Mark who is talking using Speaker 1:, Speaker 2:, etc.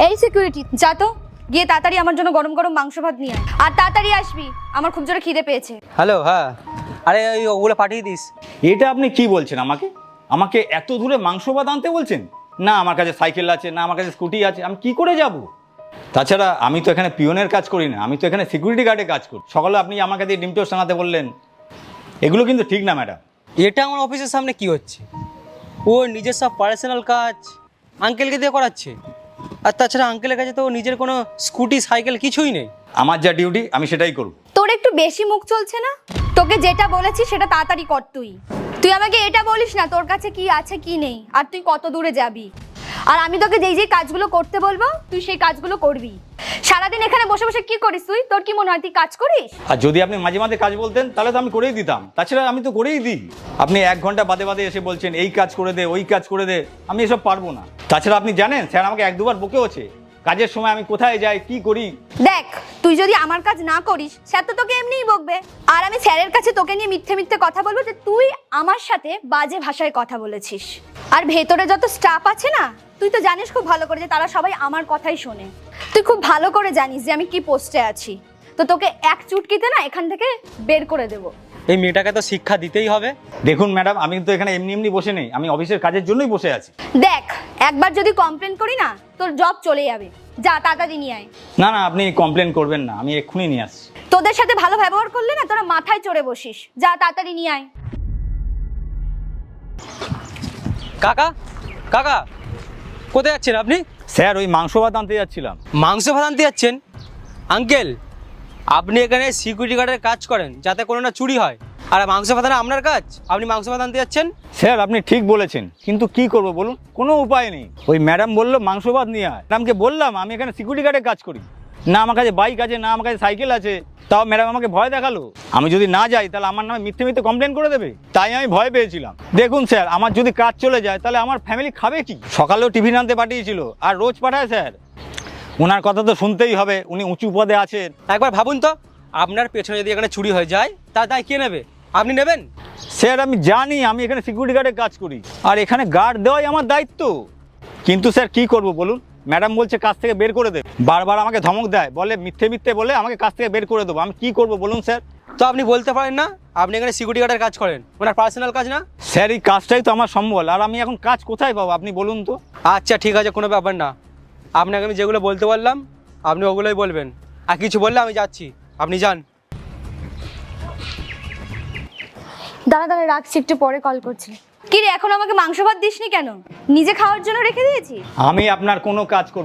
Speaker 1: এই সিকিউরিটি, যা তো গিয়ে তাড়াতাড়ি আমার জন্য গরম গরম মাংস ভাত নিয়ে আয়, আর তাড়াতাড়ি আসবি, আমার খুব জোরে খিদে পেয়েছে।
Speaker 2: হ্যালো, হ্যাঁ, আরে ওই ওগুলো পাঠিয়ে দিস।
Speaker 3: এটা আপনি কি বলছেন আমাকে? আমাকে এত দূরে মাংস ভাত আনতে বলছেন? না আমার কাছে সাইকেল আছে, না আমার কাছে স্কুটি আছে, আমি কি করে যাব? তাছাড়া আমি তো এখানে পিয়নের কাজ করি না, আমি তো এখানে সিকিউরিটি গার্ডে কাজ করি। সকালে আপনি আমাকে দিয়ে ডিম টোস্ট আনাতে বললেন, এগুলো কিন্তু ঠিক না ম্যাডাম।
Speaker 2: এটা আমার অফিসের সামনে কি হচ্ছে? ও নিজের সব পার্সোনাল কাজ আঙ্কেলকে দিয়ে করাচ্ছে, আর তাছাড়া আঙ্কেলের কাছে তো নিজের কোনো স্কুটি সাইকেল কিছুই নেই।
Speaker 3: আমার যা ডিউটি আমি সেটাই করব।
Speaker 1: তোর একটু বেশি মুখ চলছে না? তোকে যেটা বলেছি সেটা তাড়াতাড়ি কর। তুই তুই আমাকে এটা বলিস না তোর কাছে কি আছে কি নেই, আর তুই কত দূরে যাবি। আর আমি তোকে যেই যেই কাজগুলো করতে বলবো তুই সেই কাজগুলো করবি। সারাদিন এখানে বসে বসে কি করিস তুই? তোর কি মনে হয় তুই কাজ করিস?
Speaker 3: আর যদি আপনি মাঝে মাঝে কাজ বলতেন তাহলে তো আমি করেই দিতাম। তাছাড়া আমি তো করেই দিই। আপনি 1 ঘন্টা বাদে বাদে এসে বলছেন এই কাজ করে দে, ওই কাজ করে দে, আমি এসব পারবো না। তাছাড়া আপনি জানেন স্যার আমাকে 1-2 বার বকেওছে কাজের সময় আমি কোথায় যাই কি করি।
Speaker 1: দেখ, তুই যদি আমার কাজ না করিস স্যার তো তোকে এমনিই বকবে, আর আমি স্যারের কাছে তোকে নিয়ে মিথ্যে মিথ্যে কথা বলবো যে তুই আমার সাথে বাজে ভাষায় কথা বলেছিস। আর ভেতরে যত স্টাফ আছে না, তুই তো জানিস খুব ভালো করে যে তারা সবাই আমার কথাই শোনে। তুই খুব ভালো করে জানিস যে আমি কি পোস্টে আছি। তো তোকে এক চুটকিতে না এখান থেকে বের করে দেবো।
Speaker 2: এই মেয়েটাকে তো শিক্ষা দিতেই হবে।
Speaker 3: দেখুন ম্যাডাম, আমি তো এখানে এমনি এমনি বসে নেই, আমি অফিসের কাজের জন্যই বসে আছি।
Speaker 1: দেখ, একবার যদি কমপ্লেন করি না তোর জব চলে যাবে। যা তাড়াতাড়ি নিয়ে আয়।
Speaker 3: না না, আপনি কমপ্লেন করবেন না, আমি এক্ষুনি নিয়ে আসছি।
Speaker 1: তোদের সাথে ভালো ব্যবহার করলে না তোরা মাথায় চড়ে বসিস। যা তাড়াতাড়ি নিয়ে আয়।
Speaker 2: কাকা, কাকা, কোথায় যাচ্ছেন আপনি?
Speaker 3: স্যার ওই মাংস ভাত আনতে যাচ্ছিলাম।
Speaker 2: মাংস ভাত আনতে যাচ্ছেন? আঙ্কেল, আপনি এখানে সিকিউরিটি গার্ডের কাজ করেন যাতে কোনো না চুরি হয়, আর মাংস ভাত আনা আপনার কাজ? আপনি মাংস ভাত আনতে যাচ্ছেন?
Speaker 3: স্যার আপনি ঠিক বলেছেন, কিন্তু কি করব বলুন, কোনো উপায় নেই। ওই ম্যাডাম বললো মাংস ভাত নিয়ে আয়। ম্যাডামকে বললাম আমি এখানে সিকিউরিটি গার্ডে কাজ করি, না আমার কাছে বাইক আছে, না আমার কাছে সাইকেল আছে। তাও ম্যাডাম আমাকে ভয় দেখালো, আমি যদি না যাই তাহলে আমার নামে মিথ্যে মিথ্যে কমপ্লেন করে দেবে। তাই আমি ভয় পেয়েছিলাম। দেখুন স্যার, আমার যদি কাজ চলে যায় তাহলে আমার ফ্যামিলি খাবে কি? সকালেও টিফিন আনতে পাঠিয়েছিল, আর রোজ পাঠায় স্যার। ওনার কথা তো শুনতেই হবে, উনি উঁচু পদে আছেন।
Speaker 2: একবার ভাবুন তো, আপনার পেছনে যদি এখানে চুরি হয়ে যায় তা দায় কে নেবে? আপনি নেবেন?
Speaker 3: স্যার আমি জানি আমি এখানে সিকিউরিটি গার্ডে কাজ করি, আর এখানে গার্ড দেওয়াই আমার দায়িত্ব। কিন্তু স্যার কি করব বলুন, ম্যাডাম বলছে কাজ থেকে বের করে দেবে, বারবার আমাকে ধমক দেয়, বলে মিথ্যে মিথ্যে বলে আমাকে কাজ থেকে বের করে দেবো। আমি কি করব বলুন স্যার?
Speaker 2: তো আপনি বলতে পারেন না আপনি এখানে সিকিউরিটি গার্ডের কাজ করেন, ওনার পার্সোনাল কাজ না?
Speaker 3: স্যার এই কাজটাই তো আমার সম্বল, আর আমি এখন কাজ কোথায় পাবো আপনি বলুন তো?
Speaker 2: আচ্ছা ঠিক আছে, কোনো ব্যাপার না। আপনাকে আমি যেগুলো বলতে বললাম আপনি ওগুলোই বলবেন, আর কিছু বললে আমি যাচ্ছি, আপনি যান।
Speaker 1: দাঁড়া দাঁড়া, রাখছি, একটু পরে কল করছি। কি রে, এখন আমাকে মাংস ভাত দিসনি কেন? নিজে খাওয়ার জন্য রেখে দিয়েছি।
Speaker 3: আমি আপনার কোনো কাজ করব